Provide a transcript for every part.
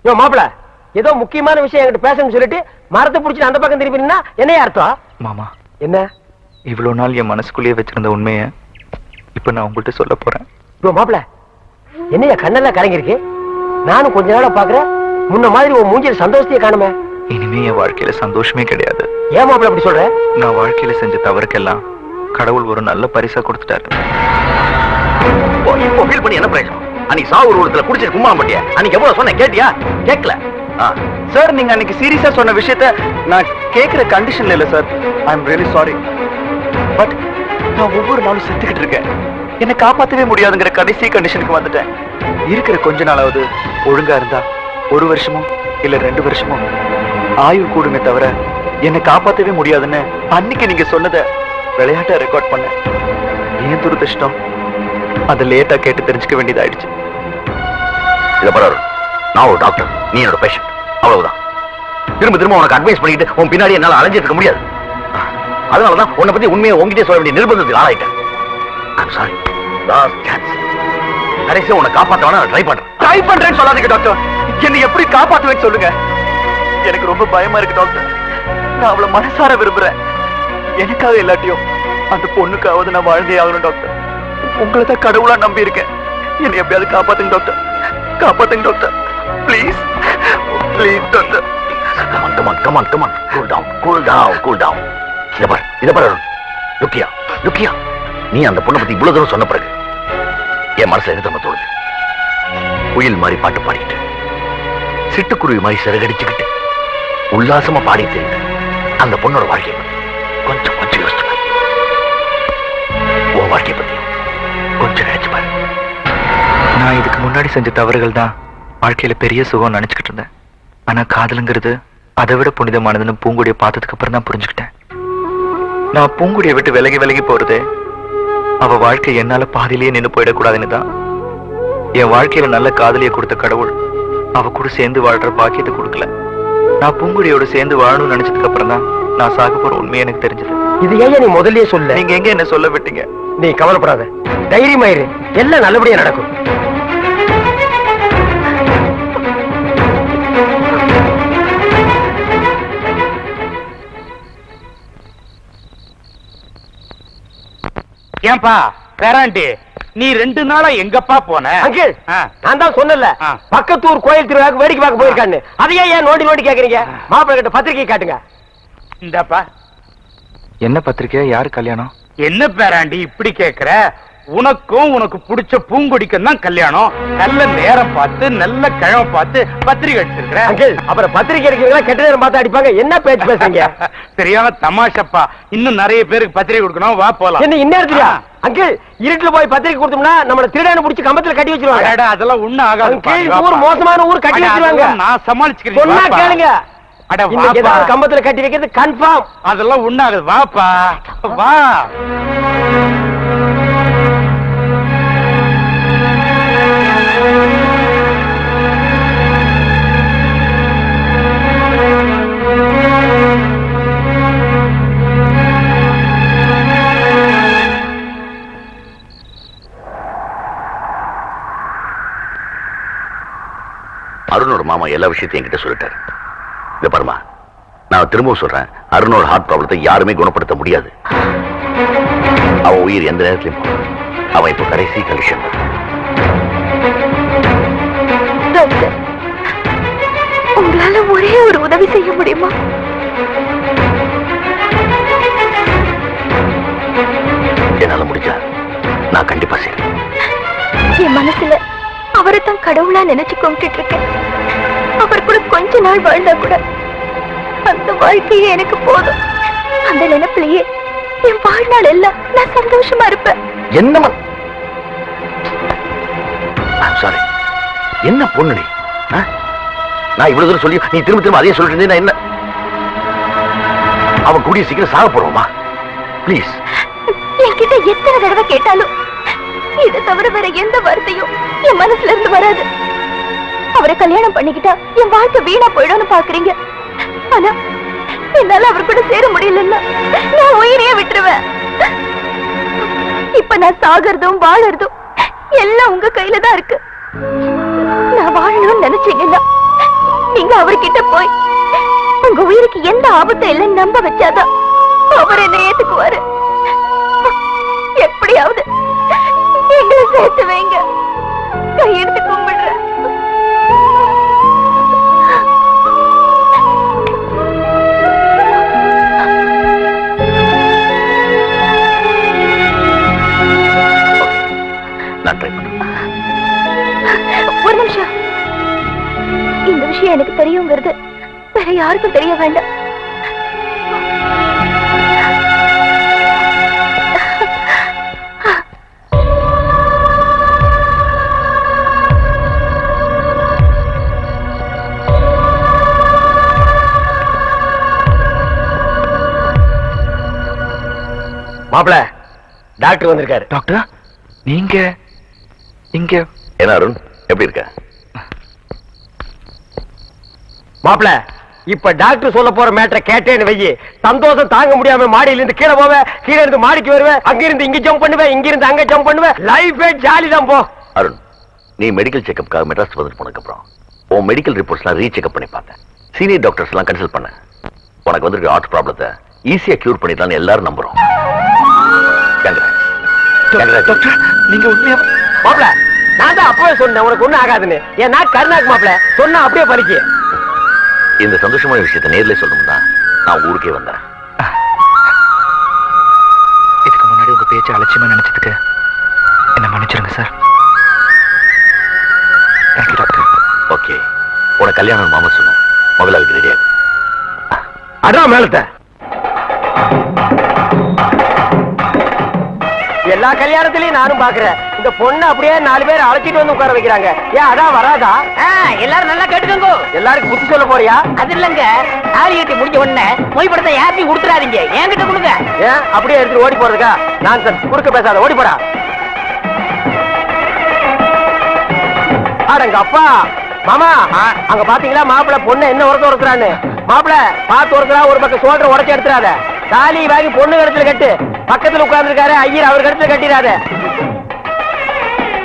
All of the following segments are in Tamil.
யோ மாப்பிள, ஏதோ முக்கியமான விஷயம் என்கிட்ட பேசணும்னு சொல்லிட்டு மரத்தை பிடிச்சி அந்த பக்கம் திரும்பினா என்னைய அர்த்தம்? மாமா, என்ன இவ்வளவு நாள் என் மனசுக்குள்ளேயே வச்சிருந்த உண்மைய இப்ப நான் உங்கள்கிட்ட சொல்ல போறேன். யோ மாப்பிள, என்னைய கண்ணெல்லாம் கலங்கிருக்கு. நானும் கொஞ்ச நாளா பாக்குறேன், முன்ன மாதிரி உன் மூஞ்சில சந்தோஷத்தையே காணுமே. இனிமே என் வாழ்க்கையில சந்தோஷமே கிடையாது. ஏன் மாப்பிள அப்படி சொல்ற? நான் வாழ்க்கையில செஞ்ச தவறுக்கெல்லாம் கடவுள் ஒரு நல்ல பரிசா கொடுத்துட்டாரு. இப்போ ஃபீல் பண்ணி என்ன பிரயோஜனம்? அன்னைக்கு சாவு ஊர்வலத்துல குடிச்சிட்டு கும்மா மாட்டியா? அன்னைக்கு எவ்வளவு சொன்ன கேட்டியா? கேட்கல. சார், நீங்க அன்னைக்கு சீரியஸா சொன்ன விஷயத்த நான் கேட்கிற கண்டிஷன்ல இல்ல sir. I am really sorry. But நான் ஒவ்வொரு நாளும் செத்துக்கிட்டு இருக்கேன். என்னை காப்பாற்றவே முடியாதுங்கிற கடைசி கண்டிஷனுக்கு வந்துட்டேன். இருக்கிற கொஞ்ச நாளாவது ஒழுங்கா இருந்தா 1 வருஷமோ இல்ல 2 வருஷமோ ஆயுள் கூடுமே தவிர என்னை காப்பாற்றவே முடியாதுன்னு அன்னைக்கு நீங்க சொன்னதை விளையாட்டா ரெக்கார்ட் பண்ண. ஏன் துரதிருஷ்டம், அதை லேட்டா கேட்டு தெரிஞ்சுக்க வேண்டியதாயிடுச்சு. இதை பரவாயில்ல, நான் ஒரு டாக்டர், நீ என்னோட பேஷண்ட், அவ்வளவுதான். திரும்ப திரும்ப உனக்கு அட்வைஸ் பண்ணிட்டு உன் பின்னாடி என்னால அலைஞ்சிட்டு இருக்க முடியாது. அதனாலதான் உன்னை பத்தி உண்மையை உங்ககிட்டே சொல்ல வேண்டிய நிர்பந்தத்துக்கு ஆளாயிட்டேன். I'm sorry. Last chance. கடைசியா உன்னை காப்பாற்ற ட்ரை பண்றேன்னு சொல்லாதீங்க டாக்டர். என்னை எப்படி காப்பாத்துவேன்னு சொல்லுங்க. எனக்கு ரொம்ப பயமா இருக்கு டாக்டர். நான் அவளை மனசார விரும்புறேன். எனக்காக இல்லாட்டியும் அந்த பொண்ணுக்காவது நான் வாழ்ந்தே ஆகணும் டாக்டர். உங்களை தான் கடவுளா நம்பி இருக்கேன். என்னை எப்படியாவது காப்பாத்துங்க டாக்டர். காப்பாத்துங்க doctor. Please please doctor. Come on. Cool down. இத பாரு. லுக்கியா. நீ அந்த பொண்ணை பத்தி இவ்வளவு தூரம் சொன்ன பிறகு என் மனசுல என்ன தோணுது? குயில் மாதிரி பாட்டு பாடிட்டு, சிட்டுக்குருவி மாதிரி சிறகடிச்சுக்கிட்டு உல்லாசமா பாடிட்டு அந்த பொண்ணோட வாழ்க்கையை பத்தி கொஞ்சம் யோசிச்சு பாரு. உன் வாழ்க்கையை பத்தி கொஞ்சம் நினைச்சு பாரு. நான் இதுக்கு முன்னாடி செஞ்ச தவறுகள் தான் வாழ்க்கையில பெரிய சுகம் நினைச்சுக்கிட்டு இருந்தேன். ஆனா காதலுங்கிறது அதை விட புனிதமானதுன்னு பூங்குடியை பார்த்ததுக்கு அப்புறம் தான் புரிஞ்சுக்கிட்டேன். நான் பூங்குடியை விட்டு விலகி போறது அவ வாழ்க்கை என்னால பாதியிலேயே நின்று போயிடக்கூடாதுன்னு தான். என் வாழ்க்கையில நல்ல காதலியை கொடுத்த கடவுள் அவ கூட சேர்ந்து வாழ்ற பாக்கியத்தை கொடுக்கல. நான் பூங்குடியோட சேர்ந்து வாழணும்னு நினைச்சதுக்கு அப்புறம் தான் நான் சாக போற உண்மையை எனக்கு தெரிஞ்சது. இது ஏன் நீ முதல்லயே சொல்ல? நீங்க எங்க என்ன சொல்ல விட்டீங்க? நீ கவலைப்படாத, தைரியமாயிரு, எல்லாம் நல்லபடியா நடக்கும். ஏன்பா பேராண்டி, நீ 2 நாளா எங்கப்பா போன? அங்கிள், நான் தான் சொன்னல பக்கத்தூர் கோயில் திருவிழாக்கு வேடிக்கை பார்க்க போயிருக்கான்னு. அதையே ஏன் நோண்டி கேக்குறீங்க? மாப்பிள்ளை கிட்ட பத்திரிக்கை காட்டுங்க. இந்தப்பா. என்ன பத்திரிக்கை? யாரு கல்யாணம்? என்ன பேராண்டி இப்படி கேக்குற? உனக்கு பிடிச்ச பூங்கொடிக்கும் தான் கல்யாணம். நல்ல நேரம் பார்த்து நல்ல கிழமை பார்த்து பத்திரிக்கை அடிச்சிருக்கிற. அங்கிள், அப்புறம் பத்திரிக்கை அடிக்கிறவங்க கெட்ட நேரம் பார்த்து அடிப்பாங்க. என்ன பேச்சு பேசுறீங்க? சரியான தமாஷப்பா. இன்னும் நிறைய பேருக்கு பத்திரிக்கை கொடுக்கணும், வா போலாம். என்ன இந்நேரத்துலயா? அங்கிள், இருட்டுல போய் பத்திரிக்கை கொடுத்தோம்னா நம்மள திருடான புடிச்சு கம்பத்துல கட்டி வச்சிருவாங்க. அதெல்லாம் ஒண்ணு ஆகாது. ஊர் மோசமான ஊர், கட்டி வச்சிருவாங்க. நான் சமாளிச்சுக்கிறேன். சொன்னா கேளுங்க. கம்பத்துல கட்டி வைக்கிறது கன்ஃபார்ம். அதெல்லாம் ஒண்ணு ஆகாது, வாப்பா வா. அருணோட மாமா எல்லா விஷயத்தையும் என்கிட்ட சொல்லிட்டாரு. இத பாருமா, நான் திரும்பவும் சொல்றேன், அருணோட ஹார்ட் ப்ராப்ளத்தை யாருமே குணப்படுத்த முடியாது. அவன் உயிர் எந்த நேரத்திலும் போகும். அவன் இப்ப கடைசி கண்டிஷன். உங்களால ஒரே ஒரு உதவி செய்ய முடியுமா? என்னால முடிஞ்சா நான் கண்டிப்பா செய்றேன். என் மனசுல அவரை தான் கடவுளா நினைச்சு கும்பிட்டு இருக்கேன். அவர் கூட கொஞ்ச நாள் வாழ்ந்தா கூட அந்த வாழ்க்கையே எனக்கு போதும். அந்த நினைப்பிலேயே என் வாழ்நாள் எல்லாம் நான் சந்தோஷமா இருப்பேன். என்ன சாரி, என்ன பொண்ணு நீ? நான் இவ்வளவு தூரம் சொல்லி நீ திரும்ப அதே சொல்லிட்டு இருந்தே என்ன? அவன் கூடிய சீக்கிரம் சாக போறோமா? பிளீஸ். என்கிட்ட எத்தனை தடவை கேட்டாலும் இதை தவிர வேற எந்த வார்த்தையும் என் மனசுல இருந்து வராது. அவரை கல்யாணம் பண்ணிக்கிட்டா என் வாழ்க்கை வீணா போயிடும்னு பாக்குறீங்க. ஆனா என்னால அவர் கூட சேர முடியலன்னா நான் உயிரையே விட்டுருவேன். இப்ப நான் சாகிறதும் வாழறதும் எல்லாம் உங்க கையில தான் இருக்கு. நான் வாழணும்னு நினைச்சீங்கன்னா அவர்கிட்ட போய் உங்க உயிருக்கு எந்த ஆபத்தும் இல்லைன்னு நம்ப வச்சாதான் அவர் என்ன ஏத்துக்குவாரு. எப்படியாவது எங்களை சேர்த்து வைங்க, கையெடுத்து கும்பிடுறேன். நான் ட்ரை பண்றேன். ஒரு நிமிஷம், இந்த விஷயம் எனக்கு தெரியுங்கிறது வேற யாருக்கும் தெரிய வேண்டாம். மாப்பிள, டாக்டர் வந்திருக்காரு. டாக்டர், நீங்க இங்க? என்ன அருண், எப்படி இருக்க? மாப்பிள, இப்ப டாக்டர் சொல்ல போற மேட்டரை கேட்டேன்னு வையி, சந்தோஷம் தாங்க முடியாம மாடியில இருந்து கீழே போவேன், கீழே இருந்து மாடிக்கு வருவேன், அங்க இருந்து இங்க ஜம்ப் பண்ணுவேன், இங்க இருந்து அங்க ஜம்ப் பண்ணுவேன். லைஃபே ஜாலி தான் போ. அருண், நீ மெடிக்கல் செக்கப்காக மெட்ராஸ் வந்துட்டு போனதுக்கு அப்புறம் உன் மெடிக்கல் ரிப்போர்ட்ஸ்லாம் ரீசெக்அப் பண்ணி பார்த்தேன். சீனியர் டாக்டர்ஸ் எல்லாம் கன்சல்ட் பண்ணேன். உனக்கு வந்திருக்க ஹார்ட் ப்ராப்ளத்தை ஈஸியா கியூர் பண்ணிடலாம்னு எல்லாரும் நம்புறோம். டாக்டர், நீங்க உண்மையா? மாப்பிள, நான் தான் அப்பவே சொன்னேன் உனக்கு ஒண்ணும் ஆகாதுன்னு. ஏன்னா கருணாக்கு மாப்பிள சொன்னா அப்படியே பலிக்கு. இந்த சந்தோஷமான விஷயத்தை நேர்ல சொல்லணும்னா நான் ஊருக்கே வந்தேன். இதுக்கு முன்னாடி உங்க பேச்சை அலட்சியமா நினைச்சதுக்கு என்ன மன்னிச்சிருங்க சார். Thank you doctor. ஓகே, உனக்கு கல்யாணம் மாமா சொன்னேன், முதல்ல அதுக்கு ரெடியா. அதான் மேலத்தை எல்லா கல்யாணத்திலயும் நானும் பாக்குறேன். இந்த பொண்ணு அப்படியே 4 பேர் அழைச்சிட்டு வந்து உட்கார வைக்கிறாங்க. ஏன் அதான் வராதா? எல்லாரும் நல்லா கேட்டுக்கோங்க. எல்லாருக்கும் புத்தி சொல்ல போறியா? அது இல்லங்க, தாலி கட்டி முடிஞ்ச உடனே மொய் படத்தை யாருக்கும் கொடுத்துறாதீங்க, என்கிட்ட கொடுங்க. ஏன் அப்படியே எடுத்து ஓடி போறதுக்கா? நான் சார் குறுக்க பேசாத, ஓடி போடா. அடங்க அப்பா, மாமா அங்க பாத்தீங்களா மாப்பிள்ள பொண்ணு என்ன உரத்த உரத்துறான்னு? மாப்பிள்ள பார்த்து உரத்துறா, ஒரு பக்கம் சோல்டர் உடச்சு எடுத்துறாத. தாலி வாங்கி பொண்ணு கழுத்துல கட்டு. பக்கத்துல உட்கார்ந்து இருக்காரு ஐயர், அவர் கழுத்துல கட்டிடாத.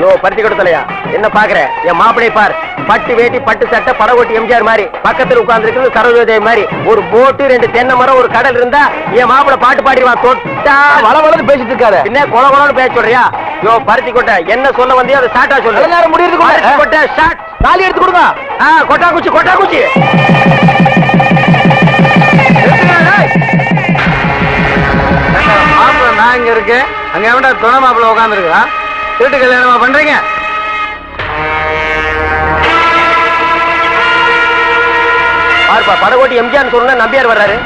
யோ பருத்தி கொடுத்தலையா என்ன பாக்குற? என் மாப்பிளை பார், பட்டு வேட்டி பட்டு சட்டை படகோட்டி எம்ஜிஆர் மாதிரி, பக்கத்துல உட்கார்ந்து இருக்கிறது சரோஜதேவி மாதிரி. ஒரு போட்டு 2 தென்னை மரம் ஒரு கடல் இருந்தா என் மாப்பிளை பாட்டு பாடிடுவான். தொட்டா வளவளன்னு பேசிட்டு இருக்காரு, என்ன கொல கொலன்னு பேச சொல்றியா? யோ பருத்தி கொட்டை, என்ன சொல்ல வந்தியோ அதை ஸ்டார்ட்டா சொல்லு. எல்லாரும் முடியுது கொட்டை ஸ்டார்ட். தாலி எடுத்து கொடுங்க. கொட்டா குச்சி கொட்டா குச்சி. மாப்பிள்ள நான் இங்க இருக்கேன், அங்க எவன்டா துணை மாப்பிள்ள உட்கார்ந்து இருக்கா? வீட்டு கல்யாணமா பண்றீங்க? பாருப்பா, படகோட்டி எம்ஜிஆர் சொன்னா நம்பியார் வர்றாரு.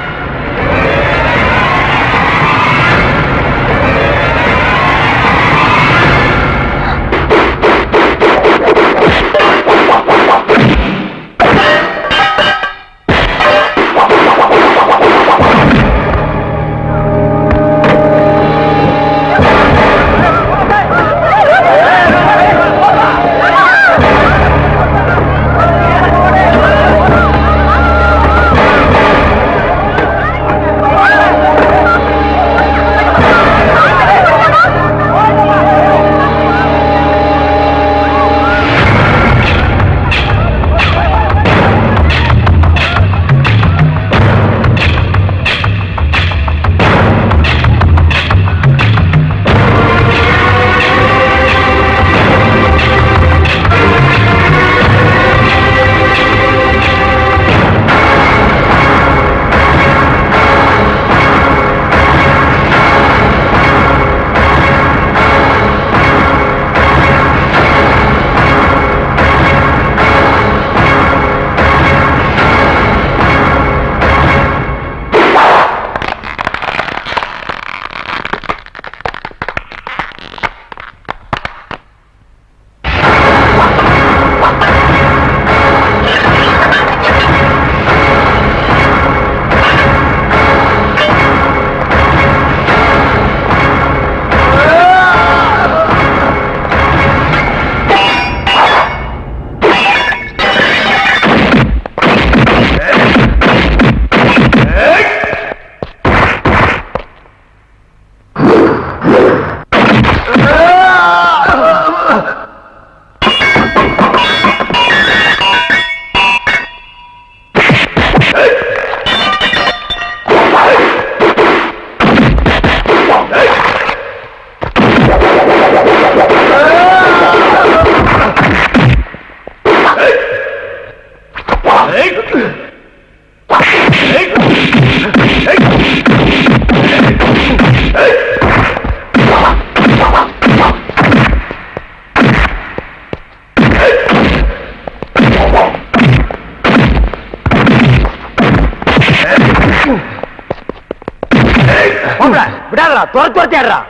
மாப்பிள விடாதடா, துரத்தி ஆடுறா.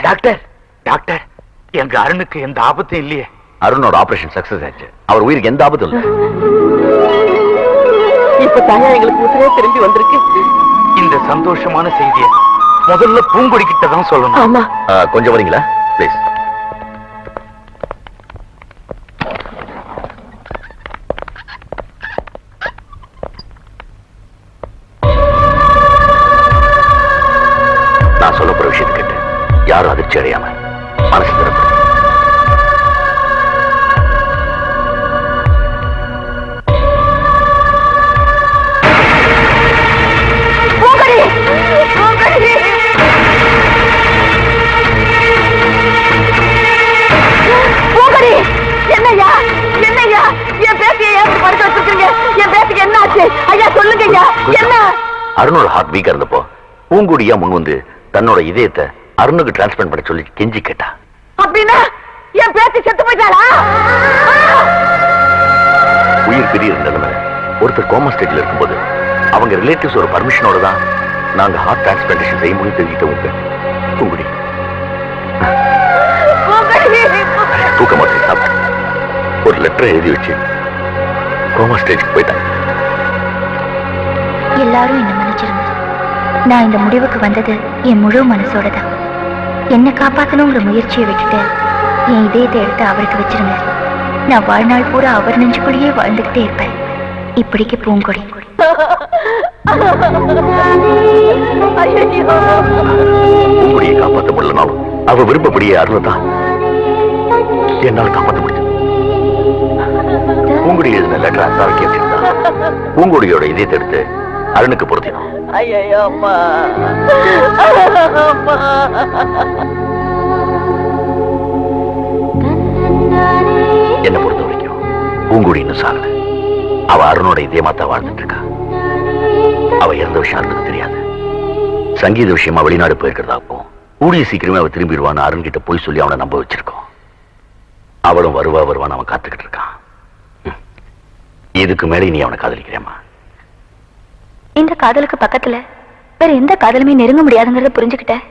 டாக்டர் டாக்டர், எங்க அருணுக்கு எந்த ஆபத்தும் இல்லையே? அருணோட ஆபரேஷன் சக்சஸ் ஆச்சு. அவர் உயிருக்கு எந்த ஆபத்தும் இல்லை. இப்ப தாயா எங்களுக்கு உசுரே திரும்பி வந்திருக்கு. இந்த சந்தோஷமான செய்தியை முதல்ல பூங்கொடி கிட்ட தான் சொல்லணும். ஆமா, கொஞ்சம் வரீங்களா ப்ளீஸ்? நான் சொல்ல போற விஷயத்தை கேட்டு யாரும் அதிர்ச்சி அடையாம மனசு திறப்பு. என்னையா என்னையா என் பேத்தியை ஏன் படுக்க வச்சிருக்கீங்க? என் பேத்திக்கு என்ன ஆச்சு? ஐயா சொல்லுங்க ஐயா, என்ன? அருணோட ஹார்ட் வீக்கா இருந்தப்போ பூங்குடியா முன் வந்து தன்னோட இதயத்தை அருணுக்கு டிரான்ஸ்பிளான்ட் பண்ண சொல்லி கெஞ்சி கேட்டா. அப்படின்னா என் பேத்தி செத்து போயிட்டாளா? உயிர் பிரிய நிலைமை ஒருத்தர் கோமா ஸ்டேஜ்ல இருக்கும்போது அவங்க ரிலேட்டிவ்ஸ் ஒரு பர்மிஷனோட தான் நாங்க ஹார்ட் டிரான்ஸ்பிளான்டேஷன் செய்ய முடியும் தெரிவிக்கிட்டோம். பூங்குடி தூக்க மாட்டேன் சாப்பிட்டு ஒரு லெட்டர் எழுதி வச்சு கோமா ஸ்டேஜுக்கு போயிட்டாங்க. எல்லாரும் என்ன மன்னிச்சிருங்க. நான் இந்த முடிவுக்கு வந்தது என் முழு மனசோட தான். என்னை காப்பாற்றணுங்கிற முயற்சியை விட்டுட்டு என் இதயத்தை எடுத்து அவருக்கு வச்சிருங்க. நான் வாழ்நாள் பூரா அவர் நெஞ்சுக்குள்ளேயே வாழ்ந்துகிட்டே இருப்பேன். இப்படிக்கு பூங்கொடி. பூங்குடியை காப்பாற்ற முடியலனாலும் அவ விருப்பப்படியே அருள்தான் என்னால் காப்பாற்ற முடியும். பூங்குடி எழுதின லெட்டர் அந்த வரைக்கும் வச்சிருந்தா பூங்குடியோட இதயத்தை எடுத்து அருணுக்கு பொருத்தினோம். என்ன பொறுத்த வரைக்கும் பூங்குடி இன்னும் சாகல. அவ அருணோட இதயமாத்தான் வாழ்ந்துட்டு இருக்கா. அவ இறந்த விஷயம் அருணுக்கு தெரியாது. சங்கீத விஷயமா வெளிநாடு போயிருக்கிறதாக்கும் கூடிய சீக்கிரமே அவ திரும்பிடுவான்னு அருண் கிட்ட போய் சொல்லி அவனை நம்ப வச்சிருக்கோம். அவளும் வருவான்னு அவன் காத்துக்கிட்டு இருக்கான். இதுக்கு மேலே நீ அவனை காதலிக்கிறேம்மா. இந்த காதலுக்கு பக்கத்துல வேற எந்த காதலுமே நெருங்க முடியாதுங்கிறத புரிஞ்சுக்கிட்டேன்.